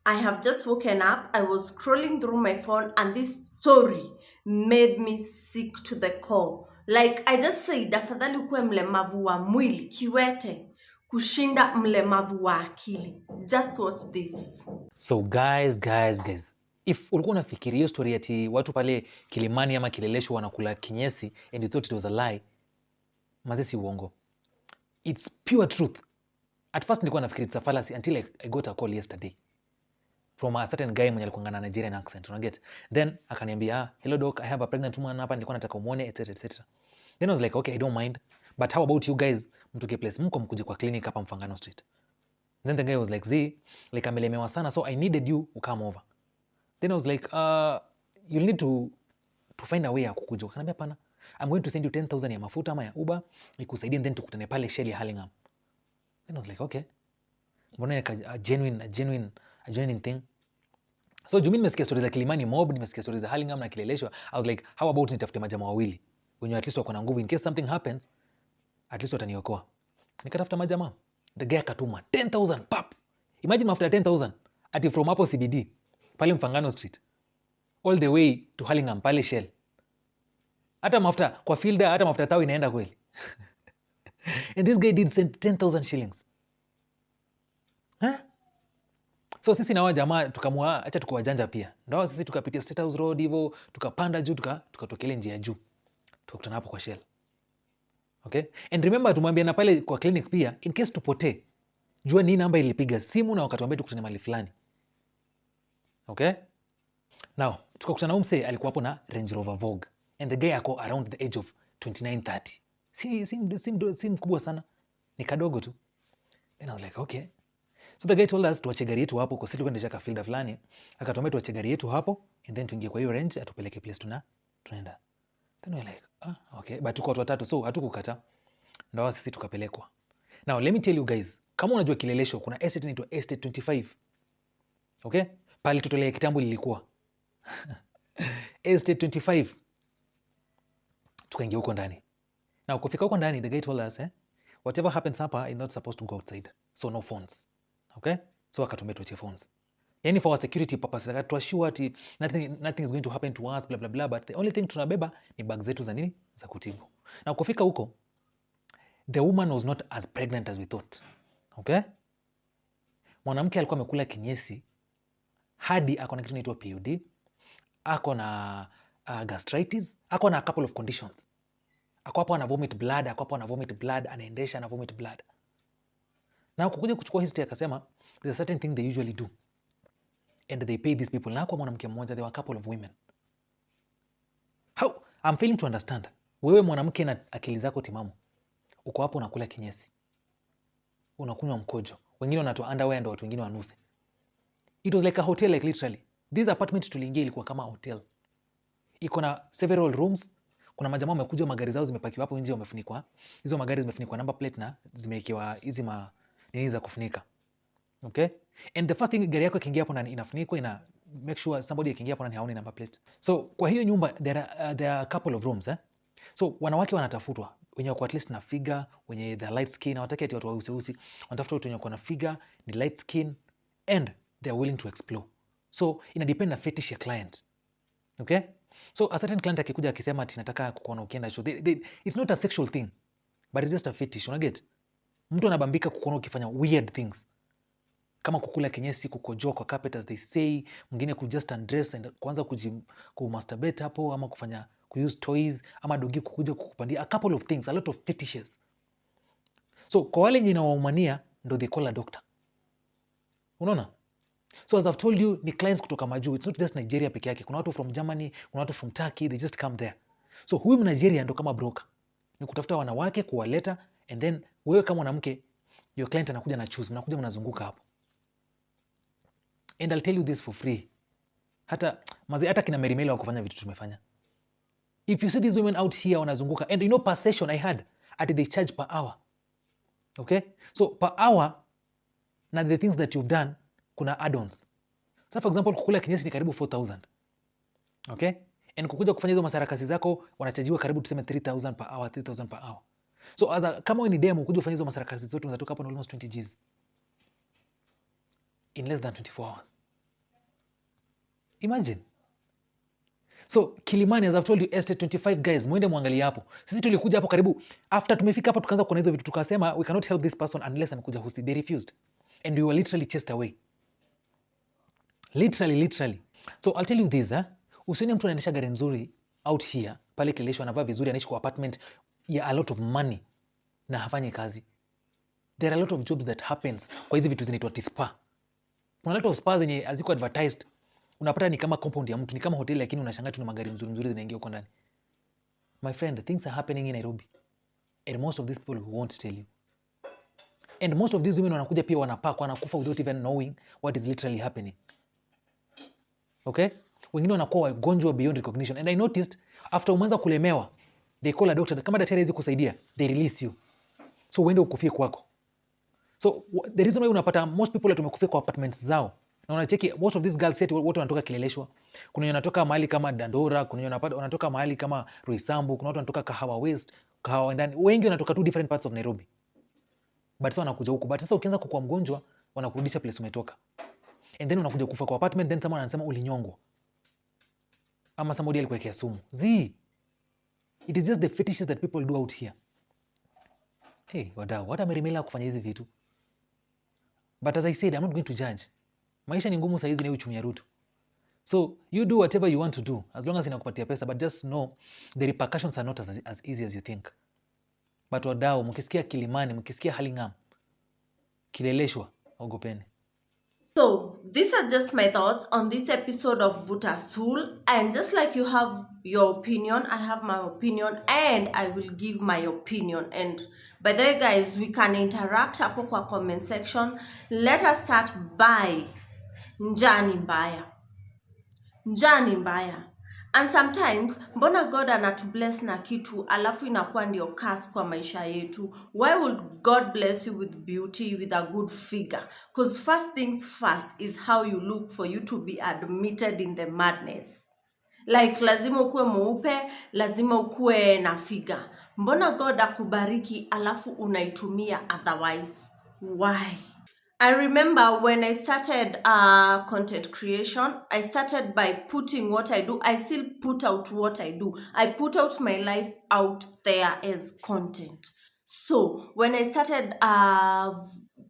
I have just woken up. I was scrolling through my phone and this story made me sick to the core. Like I just said, afadhali ukuwe mlemavu wa mwili, kiwete, kushinda mlemavu wa akili. Just watch this. So guys, if ulikuwa unafikiria hiyo story ati watu pale Kilimani ama Kileleshwa wanakula kinyesi and you thought it was a lie, maze si uongo. It's pure truth. At first nilikuwa nafikiri it's a fallacy until I got a call yesterday from a certain guy mwenye alikuwa na Nigerian accent, unaget? Then akaniambia, hello doc, I have a pregnant woman hapa, nilikuwa nataka umuone etc. Then I was like, okay, I don't mind, but how about you guys mtoke place mko mkuje kwa clinic hapa Mfangano Street. Then the guy was like, Z, like amelemewa sana, so I needed you to come over. Then I was like, you'll need to find a way ya kukuja. Akaniambia pana, I'm going to send you 10,000 ya mafuta ama ya Uber ikusaidie, then tukutane pale Shell ya Hurlingham. Then I was like, okay. Mbona a genuine thing. So juu mimi nimesikia stories za Kilimani mob, nimesikia stories za Hurlingham na Kileleshwa. I was like, how about nitafute majamaa wawili wenye at least wako na nguvu, in case something happens at least wataniokoa. Nikatafuta majamaa. The guy akatuma 10,000 pap. Imagine mafuta 10,000 ati from hapo CBD pale Mfangano Street all the way to Hurlingham pale Shell. Hata mafuta kwa fielder, hata mafuta tao inaenda kweli. And this guy did send 10,000 shillings. Huh? So sisi na wao jamaa tukamua, acha tukawajanja pia. Ndio sisi tukapitia State House Road hivyo, tukapanda juu, tukatokea njia juu. Tukakutana hapo kwa Shell. Okay? And remember tumwambia na pale kwa clinic pia, in case tupotee, jua ni namba ilipiga simu na wakatuambia tukutane mahali fulani. Okay? Now, tukakutana umse alikuwa hapo na Range Rover Vogue. And the guy ako around the age of 29-30. Si mkubwa sana. Ni kadogo tu. Then I was like, okay. So the guy told us tuache gari yetu hapo kwa sisi tuende shaka fielder fulani. Akatuambia tuache gari yetu hapo and then tuingie kwa hiyo range atupeleke place tunaenda. Then we like, okay, but tuko watu watatu so hatukukata. Ndio sisi tukapelekwa. Now let me tell you guys, kama unajua Kileleshwa kuna estate inaitwa Estate 25. Okay? Pale tutolea kitambo lilikuwa. Estate 25. Tukaingia huko ndani. Now kufika huko ndani the guy told us, whatever happens hapa you're not supposed to go outside. So no phones. Okay? So akatuambia tuache phones. Yani for our security purposes, akatuassure ati nothing is going to happen to us blah blah blah, but the only thing tunabeba ni bag zetu za nini? Za kutibu. Na kufika huko the woman was not as pregnant as we thought. Okay? Mwanamke alikuwa amekula kinyesi hadi ako na kitu inaitwa PUD, ako na gastritis, ako na a couple of conditions. Ako hapo ana vomit blood, anaendesha ana vomit blood. Na kukuja kuchukua history akasema there's a certain thing they usually do and they pay these people. Na kwa mwanamke mmoja there were a couple of women. How? I'm failing to understand. Wewe mwanamke na akili zako timamu, uko hapo unakula kinyesi, unakunywa mkojo, wengine wanatoa underwear ndio watu wengine wanuse. It was like a hotel, like literally. This apartment tuliingia ilikuwa kama hotel. Iko na several rooms. Kuna majamaa wamekuja, magari zao zimepakiwa hapo nje, wamefunikwa. Hizo magari zimefunikwa number plate na zimewekewa hizi nini za kufunika. Okay? And the first thing gari yako ikiingia hapo na inafunikwa, ina make sure somebody akiingia hapo na haoni number plate. So kwa hiyo nyumba there are a couple of rooms. So wanawake wanatafutwa wenye wako at least na figure, wenye the light skin, hawataki ati watu weusi. Wanatafuta watu wenye wako na figure, ni light skin and they are willing to explore. So ina depend na fetish ya client. Okay? So a certain client akikuja akisema ati nataka kukuona ukienda show, it's not a sexual thing, but it's just a fetish. Unaget? Mtu anabambika kukuona ukifanya weird things. Kama kukula kinyesi, kukojoa kwa carpet as they say, mwingine ku just undress and kuanza kumasturbate hapo, ama kufanya use toys, ama dogi kukuja kukupandia, a couple of things, a lot of fetishes. So kwa wale wenye waumania ndo they call a doctor. Unaona? So as I've told you, ni clients kutoka majuu. It's not just Nigeria peke yake. Kuna watu from Germany, kuna watu from Turkey, they just come there. So huyu Nigeria ndo kama broker. Ni kutafuta wanawake, kuwaleta, and then wewe kama mwanamke, your client anakuja na choose, mnakuja mnazunguka hapo. And I'll tell you this for free. Hata kina Merimelo wa kufanya vitu tumefanya. If you see these women out here wanazunguka, and you know per session I had, at they charge per hour. Okay? So per hour, na the things that you've done, kuna add-ons. So for example, kukula kinyesi ni karibu 4,000. Okay? And kukuja kufanya hizo masarakasi zako, wanachajiwa karibu tuseme 3,000 per hour, 3,000 per hour. So kama wewe ni demo kuja kufanya hizo masarakasi zote unatoka hapo na almost 20 Gs. In less than 24 hours. Imagine. So Kilimani, as I've told you, estate 25 guys, mwende mwangalie hapo. Sisi tulikuja hapo karibu, after tumefika hapo tukaanza kuona hizo vitu, tukasema we cannot help this person unless amekuja hosti. They refused and we were literally chased away. Literally. So I'll tell you this, usione mtu anaendesha gari nzuri out here pale Kileleshwa, anavaa vizuri, anaishi kwa apartment ya a lot of money na hafanyi kazi. There are a lot of jobs that happens kwa hizi vitu zinaitwa tispa. Kuna a lot of spas zenye haziko advertised. Unapata ni kama compound ya mtu, ni kama hoteli, lakini unashangaa tu na magari nzuri zinaingia huko ndani. My friend, things are happening in Nairobi and most of these people won't tell you. And most of these women wanakuja pia wanakufa without even knowing what is literally happening. Okay? Wengine wanakuwa wagonjwa beyond recognition. And I noticed after umeanza kulemewa, they call a doctor. Kama daktari hawezi kusaidia, they release you. So uende ukufie kwako. So the reason why unapata most people tumekufia kwa apartments zao. Na unacheki most of these girls set wote wanatoka Kileleshwa. Kuna wenye wanatoka mahali kama Dandora, kuna wenye wanatoka mahali kama Roysambu, kuna watu wanatoka Kahawa West, Kahawa Ndani. Wengi wanatoka two different parts of Nairobi. But sasa wanakuja huku. But sasa ukianza kukua mgonjwa, wanakurudisha place umetoka. And then unakuja kufa kwa apartment, then someone anasema ulinyongwa. Ama somebody alikuwekea sumu. It is just the fetishes that people do out here. Hey, wadau, what amerimela kufanya hizi vitu? But as I said, I'm not going to judge. Maisha ni ngumu saa hizi na uchumi ya Ruto. So you do whatever you want to do as long as inakupatia pesa, but just know the repercussions are not as easy as you think. But wadau, mkisikia Kilimani, mkisikia Halingam, Kileleshwa, ogopeni. So these are just my thoughts on this episode of Vuta Stool, and just like you have your opinion, I have my opinion, and I will give my opinion. And by the way guys, we can interact hapo kwa comment section. Let us start by Njani Mbaya. And sometimes mbona God anatubless na kitu alafu inakuwa ndio curse kwa maisha yetu? Why would God bless you with beauty, with a good figure? Because first things first is how you look for you to be admitted in the madness. Like lazima ukue mweupe, lazima ukue na figure. Mbona God akubariki alafu unaitumia otherwise? Why? I remember when I started content creation, I started by putting what I do. I still put out what I do. I put out my life out there as content. So when I started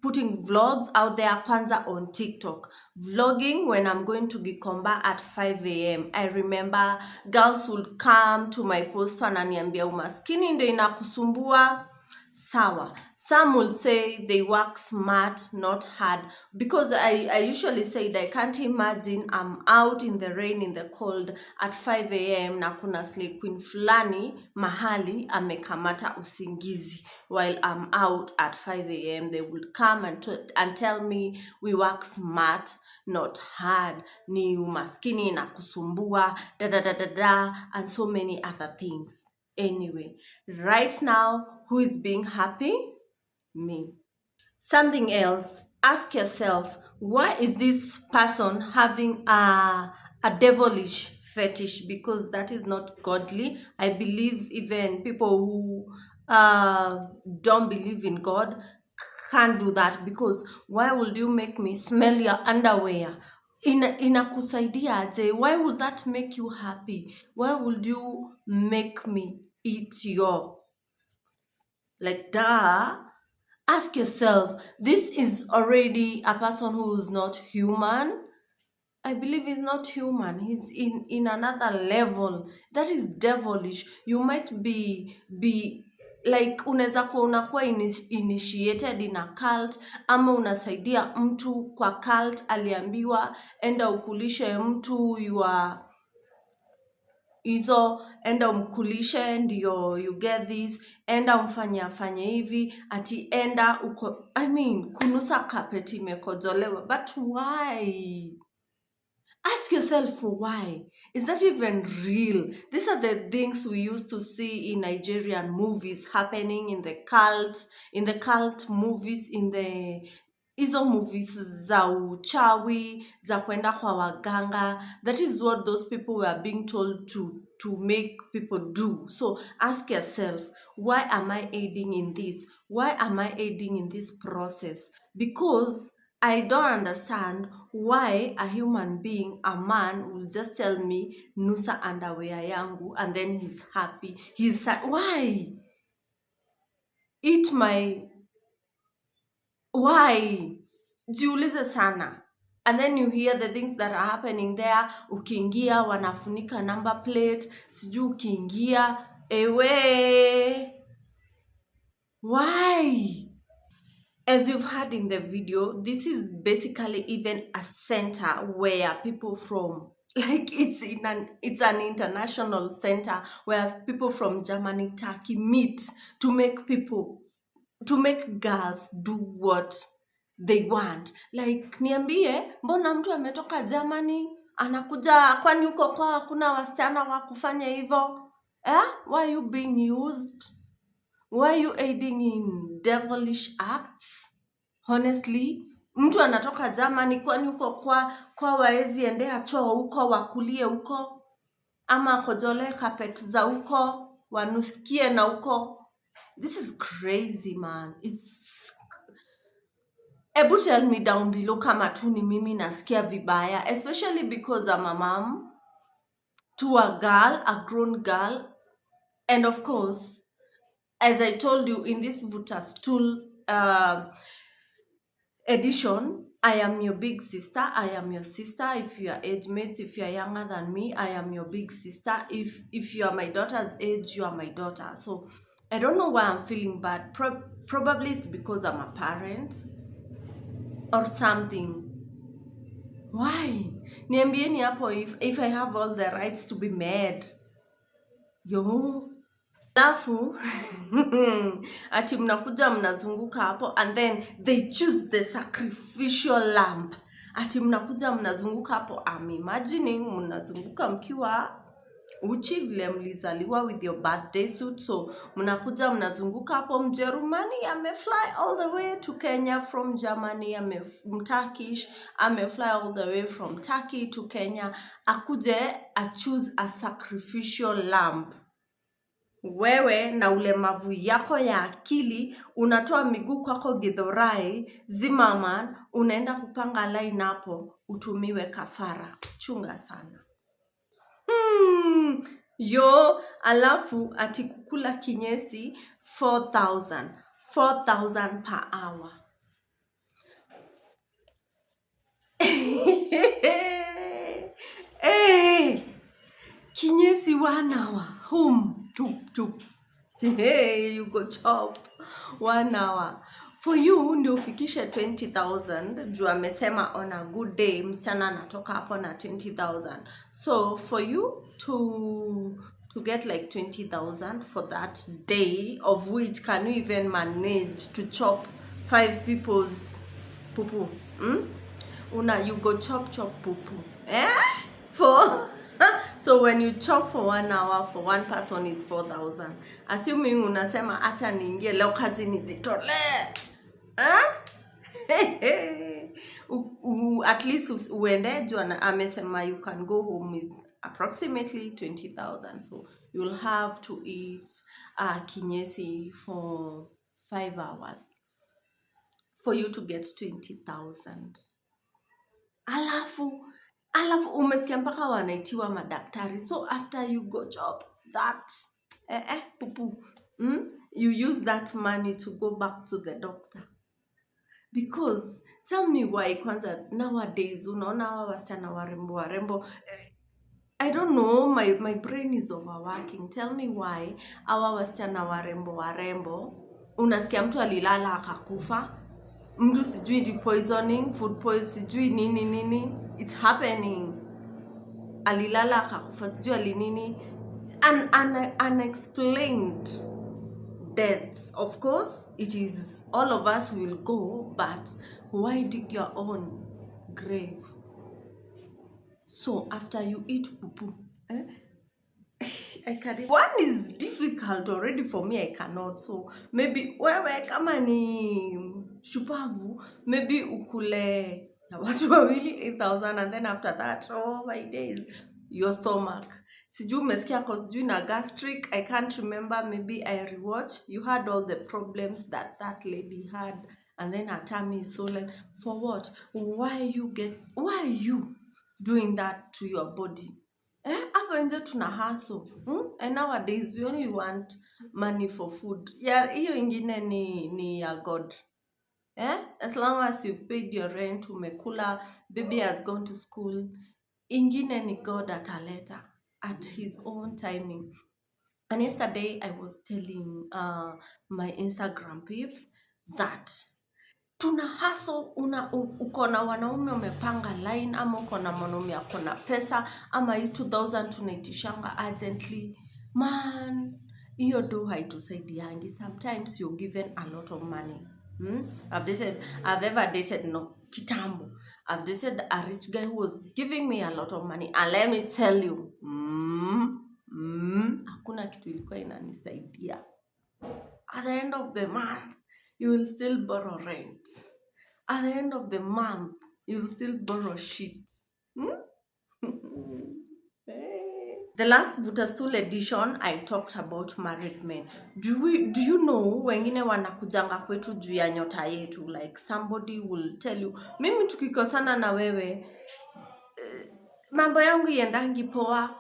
putting vlogs out there, kwanza on TikTok, vlogging when I'm going to Gikomba at 5 a.m. I remember girls would come to my post wananiambia umaskini ndio inakusumbua. Sawa. Some will say they work smart, not hard. Because I usually said I can't imagine I'm out in the rain, in the cold at 5 a.m. na kuna slay queen fulani mahali amekamata usingizi. While I'm out at 5 a.m. they would come and tell me we work smart, not hard. Ni umaskini na kusumbua, and so many other things. Anyway, right now, who is being happy? Me. Something else, ask yourself, why is this person having a devilish fetish? Because that is not godly. I believe even people who don't believe in God can't do that, because why would you make me smell your underwear? Inakusaidia aje? Why would that make you happy? Why would you make me eat your, like, duh? Ask yourself, this is already a person who is not human. I believe he's not human. He's in another level. That is devilish. You might be like, unaweza kuwa unakuwa initiated in a cult, ama unasaidia mtu kwa cult, aliambiwa enda ukulishe mtu enda umkulishe ndio you get this, enda afanye hivi, ati enda uko, kunusa carpet imekojolewa. But why? Ask yourself why. Is that even real? These are the things we used to see in Nigerian movies happening in the cult movies, in the hizo movies za uchawi, za kwenda kwa waganga. That is what those people were being told to make people do. So ask yourself, why am I aiding in this? Why am I aiding in this process? Because I don't understand why a human being, a man, will just tell me nusa underwear yangu and then he's happy. Why? Eat my... Why? Jiulize sana. And then you hear the things that are happening there. Ukiingia wanafunika number plate. Sijui ukiingia ewe. Why? As you've heard in the video, this is basically even a center where people from, like, it's an international center where people from Germany, Turkey meet to make girls do what they want. Like, niambie, mbona mtu ametoka Germany anakuja, kwani huko kwa hakuna wasichana wa kufanya hivyo? Why are you being used? Why are you aiding in devilish acts? Honestly, mtu anatoka Germany, kwani huko kwa waezi endea choo huko, wakulie huko, ama kojole carpet za huko, wanusikie na huko. This is crazy, man. Ebu tell me down below kama tu ni mimi nasikia vibaya, especially because I'm a mom to a girl, a grown girl. And of course, as I told you in this Vuta Stool edition, I am your big sister. I am your sister. If you are age mates, if you are younger than me, I am your big sister. If you are my daughter's age, you are my daughter. So I don't know why I'm feeling bad. Probably it's because I'm a parent or something. Why? Niambieni hapo if I have all the rights to be mad. Yo. Alafu ati mnakuja mnazunguka hapo and then they choose the sacrificial lamb. Ati mnakuja mnazunguka hapo. I'm imagining mnazunguka mkiwa uchi vile mlizaliwa with your birthday suit. So mnakuja mnazunguka hapo. Mjerumani amefly all the way to Kenya from Germany. Turkish amefly all the way from Turkey to Kenya. Akuje choose a sacrificial lamb. Wewe na ulemavu yako ya akili unatoa miguu kwako Githurai, Zimmerman, unaenda kupanga line hapo utumiwe kafara. Chunga sana. Yo, alafu ati kukula kinyesi 4,000 per hour. Hey, kinyesi 1 hour. Tup. Hey, you go chop 1 hour. For you ndio ufikishe 20,000. Juu amesema on a good day msichana anatoka hapo na 20,000. So for you to get like 20,000 for that day, of which can you even manage to chop 5 people's pupu? You go chop pupu. So when you chop for 1 hour for one person is 4,000. Assuming unasema acha niingie leo kazi nijitolee. At least uende juu amesema you can go home with approximately 20,000. So you'll have to eat kinyesi for 5 hours for you to get 20,000. Alafu umesikia mpaka wanaitiwa madaktari. So after you go job that pupu, you use that money to go back to the doctor. Because tell me why kwanza nowadays unaona hawa wasichana warembo. I don't know, my brain is overworking. Tell me why hawa wasichana warembo unasikia mtu alilala akakufa. Mtu sijui poisoning, food poisoning, sijui nini. It's happening. Alilala akakufa sijui alinini. Unexplained deaths. Of course, it is all of us will go, but why dig your own grave? So after you eat pupu, one is difficult already for me. I cannot. So maybe wewe kama ni shupavu, maybe ukule watu wawili 8,000 and then after that, oh my days, your stomach. Sijui umesikia cause sijui na gastric. I can't remember. Maybe I rewatch. You had all the problems that lady had and then her tummy is swollen. For what? Why are you doing that to your body? Hapo nje tuna hustle. And nowadays we only want money for food. Yeah, hiyo ingine ni ya God. As long as you've paid your rent, umekula, baby has gone to school, ingine ni God ataleta at his own timing. And yesterday I was telling my Instagram peeps that tuna hustle. Uko na wanaume umepanga line, ama uko na mwanaume ako na pesa, ama hii 2000 tunaitishanga urgently, man, hiyo do haitusaidiangi. Sometimes you're given a lot of money. I've ever dated, no, kitambo, I've dated a rich guy who was giving me a lot of money, and let me tell you, hakuna kitu ilikuwa inanisaidia. At the end of the month, you will still borrow rent. At the end of the month, you will still borrow shit. The last Vutastool edition, I talked about married men. Do you know wengine wanakujanga kwetu juu ya nyota yetu? Like somebody will tell you, mimi tukikosana na wewe, mambo yangu iendangi poa.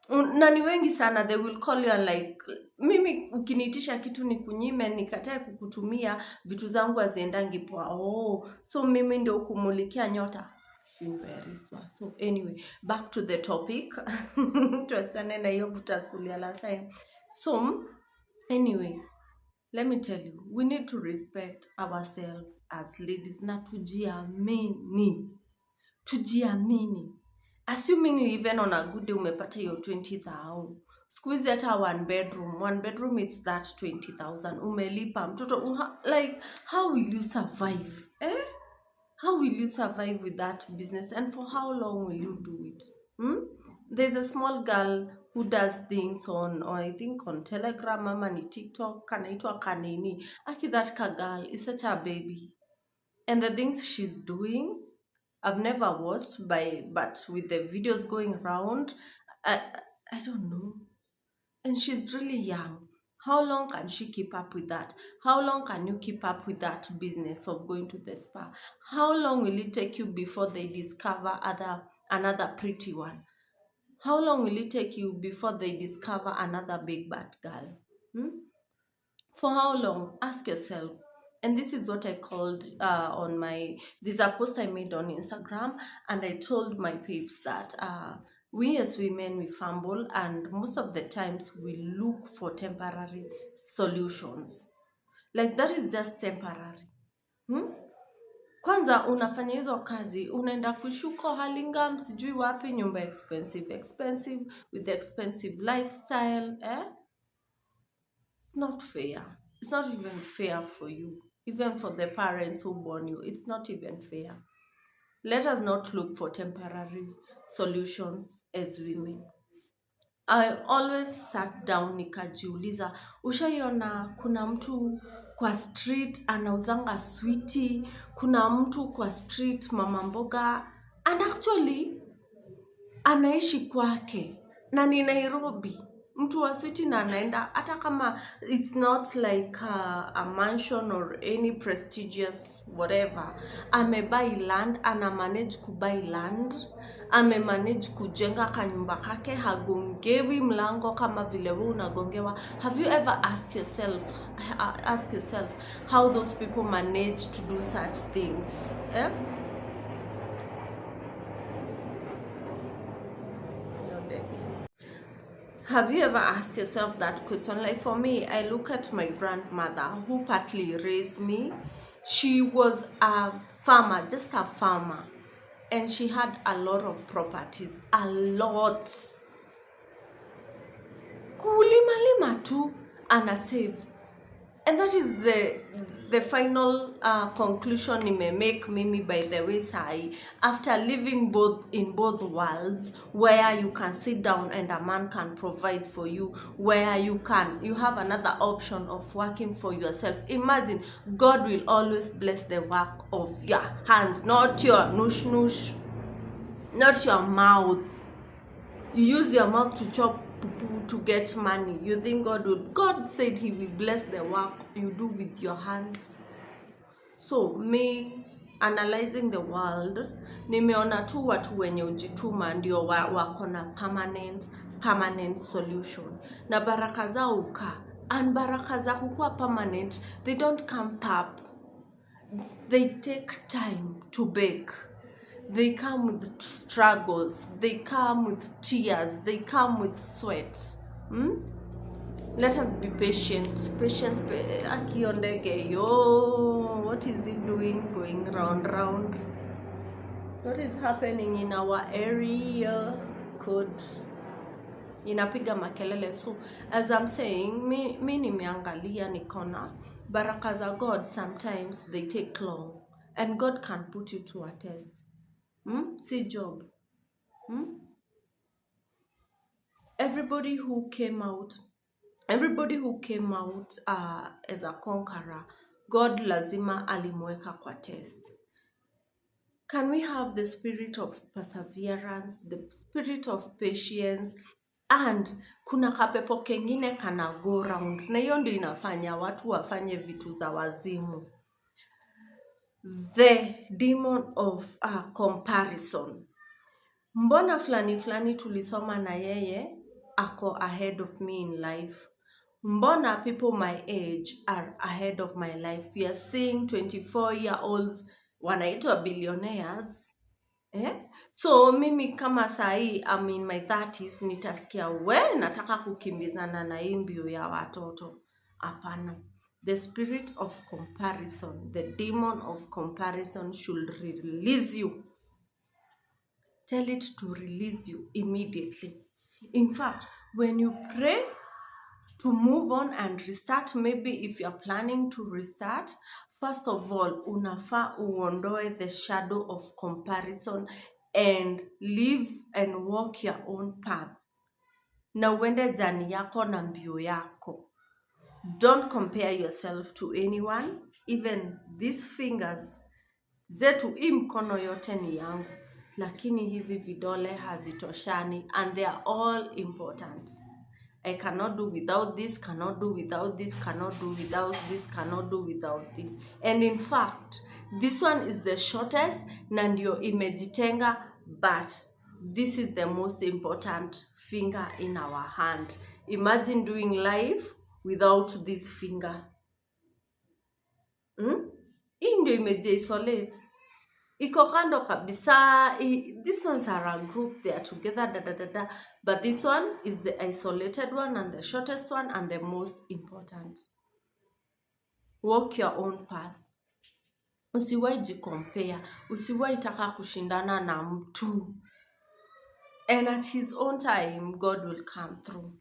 Na ni wengi sana, they will call you and like, mimi ukiniitisha kitu nikunyime, nikatae kukutumia, vitu zangu haziendangi poa. So mimi ndio kumulikia nyota. So anyway, back to the topic. Tuachane na hiyo Vutastool ya last time. So anyway, let me tell you, we need to respect ourselves as ladies na tujiamini. Assuming even on a good day umepata hiyo 20,000. Squeeze hata one bedroom is that 20,000. Umelipa mtoto, like, how will you survive? How will you survive with that business, and for how long will you do it? There's a small girl who does things on, or I think on Telegram, ama ni TikTok, kanaitwa Kanini. Aki, that girl is such a baby, and the things she's doing, I've never watched, but with the videos going around, I don't know. And she's really young. How long can she keep up with that? How long can you keep up with that business of going to the spa? How long will it take you before they discover another pretty one? How long will it take you before they discover another big bad girl? For how long? Ask yourself. And this is what I called there's a post I made on Instagram, and I told my peeps that we as women, we fumble, and most of the times we look for temporary solutions. Like, that is just temporary. Kwanza unafanya hizo kazi, unaenda kushuko Hurlingham, sijui wapi, nyumba expensive with the expensive lifestyle. It's not fair. It's not even fair for you. Even for the parents who born you, it's not even fair. Let us not look for temporary solutions as women. I always sat down nikajiuliza, ushaiona kuna mtu kwa street anauzanga sweetie, kuna mtu kwa street mama mboga, and actually anaishi kwake na ni Nairobi. Mtu wa sweetie na anaenda, hata kama it's not like a mansion or any prestigious whatever, amebuy land, manage kubuy land, manage kujenga kanyumba kake, hagongewi mlango kama vile wewe unagongewa. Have you ever asked yourself how those people manage to do such things? Have you ever asked yourself that question? Like, for me, I look at my grandmother who partly raised me. She was a farmer, just a farmer. And she had a lot of properties, a lot. Kulima tu, ana save. And that is the final conclusion you may make, Mimi, by the way, Sai, after living in both worlds, where you can sit down and a man can provide for you, where you have another option of working for yourself. Imagine, God will always bless the work of your hands, not your nush, not your mouth. You use your mouth to chop to get money. You think God said he will bless the work you do with your hands. So me analyzing the world, nimeona tu watu wenye ujituma ndio wako na permanent solution, na baraka zao ukaa, and baraka za kukua permanent, they don't come up, they take time to bake. They come with struggles, they come with tears, they come with sweat. Let us be patient. Patience. Akiondege, yo, what is it doing going round? What is happening in our area? Code inapiga makelele. So as I'm saying, mi nimeangalia nikona baraka za God, sometimes they take long, and God can put you to a test. See Job. Everybody who came out as a conqueror, God lazima alimweka kwa test. Can we have the spirit of perseverance, the spirit of patience, and kuna kapepo kengine kana go round, na hiyo ndio inafanya watu wafanye vitu za wazimu. The demon of comparison. Mbona fulani tulisoma na yeye ako ahead of me in life? Mbona people my age are ahead of my life? We are seeing 24-year-olds wanaitwa billionaires. So mimi kama sahi I'm in my 30s, nitasikia nataka kukimbizana na hii mbio ya watoto. Hapana. The spirit of comparison, the demon of comparison should release you. Tell it to release you immediately. In fact, when you pray to move on and restart, maybe if you're planning to restart, first of all, unafaa uondoe the shadow of comparison and live and walk your own path. Na uende jani yako na mbio yako. Don't compare yourself to anyone, even these fingers. Zetu hii mkono yote ni yangu, lakini hizi vidole hazitoshani, and they are all important. I cannot do without this, cannot do without this, cannot do without this, cannot do without this. And in fact, this one is the shortest na ndio imejitenga, but this is the most important finger in our hand. Imagine doing life without this finger. Hii ndio imejisolate. Iko kando kabisa. These ones are a group, they are together, but this one is the isolated one and the shortest one and the most important. Walk your own path. Usiwahi jicompare, usiwahi taka kushindana na mtu. And at his own time, God will come through.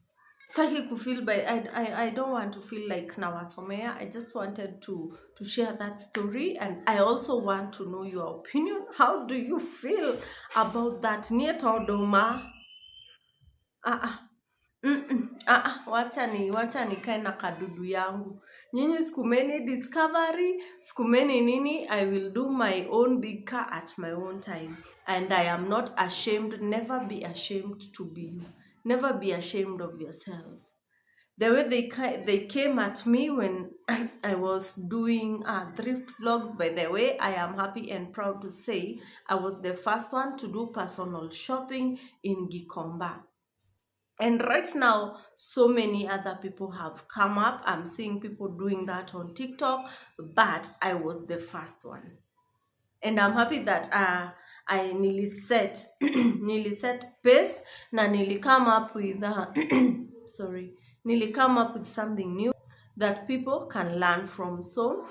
Saki kufeel by I don't want to feel like nawasomea. I just wanted to share that story, and I also want to know your opinion. How do you feel about that? Nietodoma. Wacha nikae na kadudu yangu. Nyinyi sikumeni discovery, sikumeni nini. I will do my own big car at my own time, and I am not ashamed. Never be ashamed to be you. Never be ashamed of yourself. The way they came at me when I was doing thrift vlogs, by the way, I am happy and proud to say I was the first one to do personal shopping in Gikomba. And right now, so many other people have come up. I'm seeing people doing that on TikTok, but I was the first one. And I'm happy that I nearly set pace, na nearly come up with something new that people can learn from. So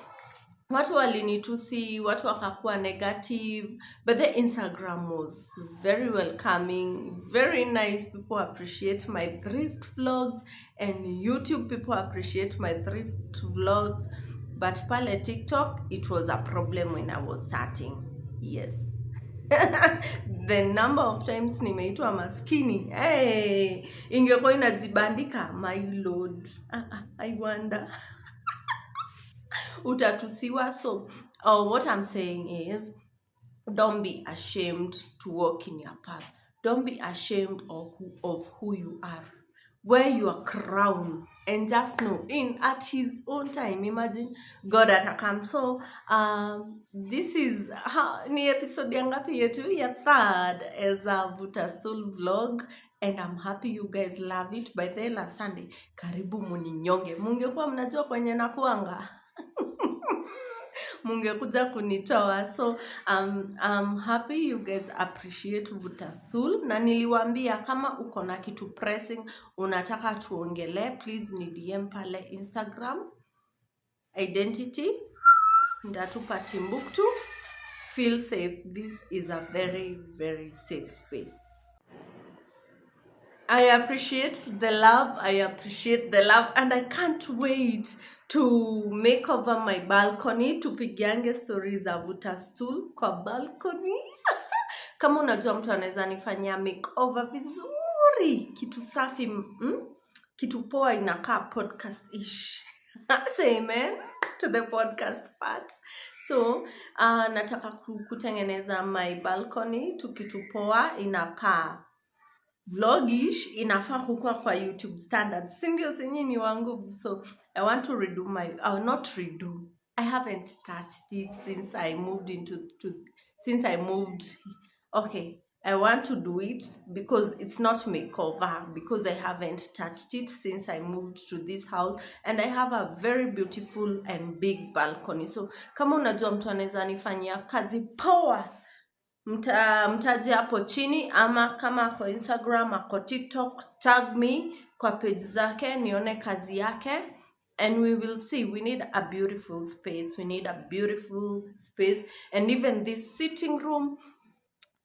watu walinitusi, watu wakakuwa negative, but the Instagram was very welcoming, very nice. People appreciate my thrift vlogs, and YouTube people appreciate my thrift vlogs. But pale TikTok, it was a problem when I was starting. Yes. The number of times nimeitwa maskini, hey, ingekuwa inajibandika, my lord. I wonder. Utatusiwa. So what I'm saying is, don't be ashamed to walk in your path. Don't be ashamed of who you are. wear your crown and just know in at his own time. Imagine God atakam. So this is ni episode ya ngapi yetu ya third as a Vuta Soul vlog, and I'm happy you guys love it. By the last Sunday, karibu muninyonge, mungekuwa mnajua kwenye nakuanga mungekuja kunitoa. So I'm happy you guys appreciate Vuta Soul, na niliwaambia kama uko na kitu pressing unataka tuongele, please ni DM pale Instagram identity ndatupa Timbuktu. Feel safe. This is a very, very safe space. I appreciate the love. And I can't wait to make over my balcony, tupigiange stories za Vuta Soul kwa balcony. Kama unajua mtu anaweza nifanyia makeover vizuri, kitu safi, kitu poa inakaa podcast-ish. Say amen to the podcast part. So, nataka kutengeneza my balcony, tukitu poa inakaa vlogish, inafaa kukua kwa YouTube standards. Sindio sinyini wangu. So I want to redo not redo. I haven't touched it since I moved Okay, I want to do it because it's not makeover, because I haven't touched it since I moved to this house, and I have a very beautiful and big balcony. So kama unajua mtu anaweza nifanyia kazi poa, mtaji hapo chini, ama kama kwa Instagram ako TikTok, tag me kwa page zake nione kazi yake, and we will see. We need a beautiful space. And even this sitting room,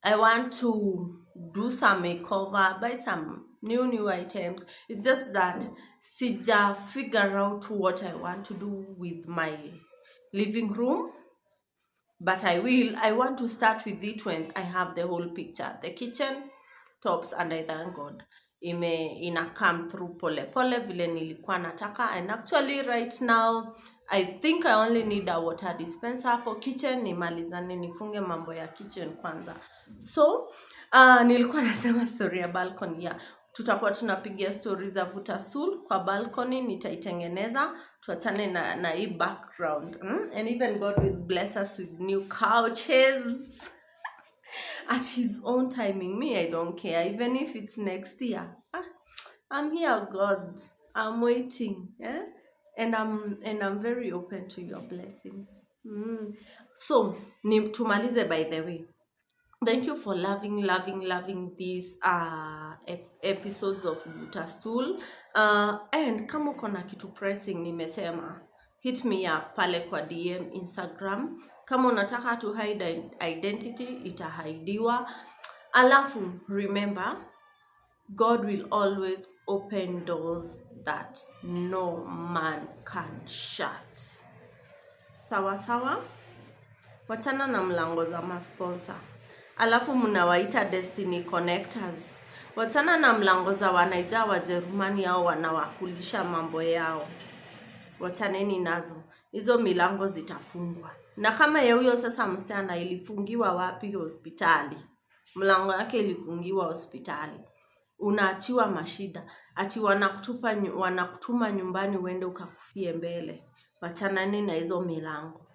I want to do some makeover, buy some new items. It's just that sija figure out what I want to do with my living room. But I want to start with it when I have the whole picture. The kitchen tops, and I thank God ina come through pole pole vile nilikuwa nataka. And actually right now I think I only need a water dispenser hapo kitchen, nimalizane nifunge mambo ya kitchen kwanza. So nilikuwa nasema story ya balcony ya tutakuwa tunapigia stories za Vuta Soul kwa balcony, nitaitengeneza tuachane na hii background. And even God will bless us with new couches at his own timing. Me, I don't care, even if it's next year. I'm here, God. I'm waiting. And I'm very open to your blessings. So tumalize. By the way, thank you for loving these episodes of Vuta Soul. And kama uko na kitu pressing, nimesema hit me up pale kwa DM Instagram. Kama unataka to hide identity, itahaidiwa. Alafu remember, God will always open doors that no man can shut. Sawa sawa? Wachana na mlango za masponsor. Alafu mnawaita destiny connectors. Wachana na mlango za wanaija Wajerumani au wanawakulisha mambo yao. Wachaneni nazo. Hizo milango zitafungwa. Na kama ya huyo sasa msichana ilifungiwa wapi? Hospitali. Mlango yake ilifungiwa hospitali. Unaachiwa mashida. Ati wanakutuma nyumbani uende ukakufie mbele. Wachaneni na hizo milango.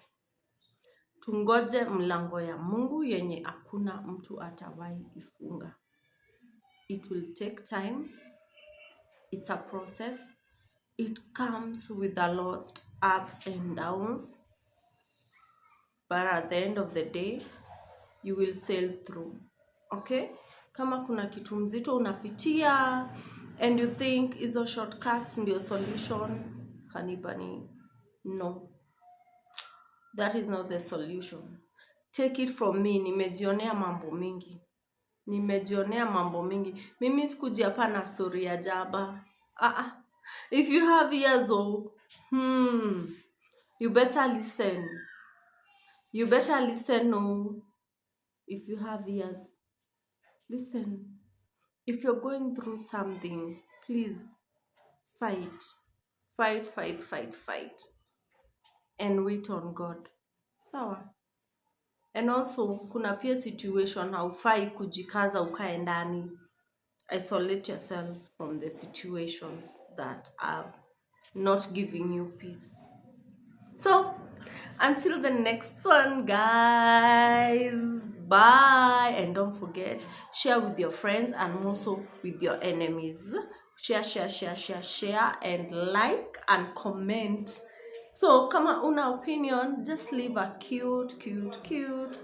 Tungoje mlango ya Mungu yenye hakuna mtu atawahi ifunga. It will take time. It's a process. It comes with a lot ups and downs. But at the end of the day, you will sail through. Okay? Kama kuna kitu mzito unapitia and you think hizo shortcuts ndio solution, honey bunny, no. That is not the solution. Take it from me, nimejionea mambo mingi. Mimi sikuji hapa na story ya jaba. If you have ears, you better listen. No. If you have ears, listen. If you're going through something, please fight. And wait on God. Sawa. And also, kuna pia situation haufai kujikaza ukae ndani. isolate yourself from the situations that are not giving you peace. So, until the next one, guys, bye. And don't forget, share with your friends and also with your enemies. Share, and like and comment. So, kama una opinion, just leave a cute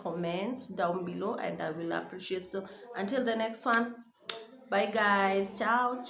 comment down below and I will appreciate. So, until the next one, bye guys. Ciao.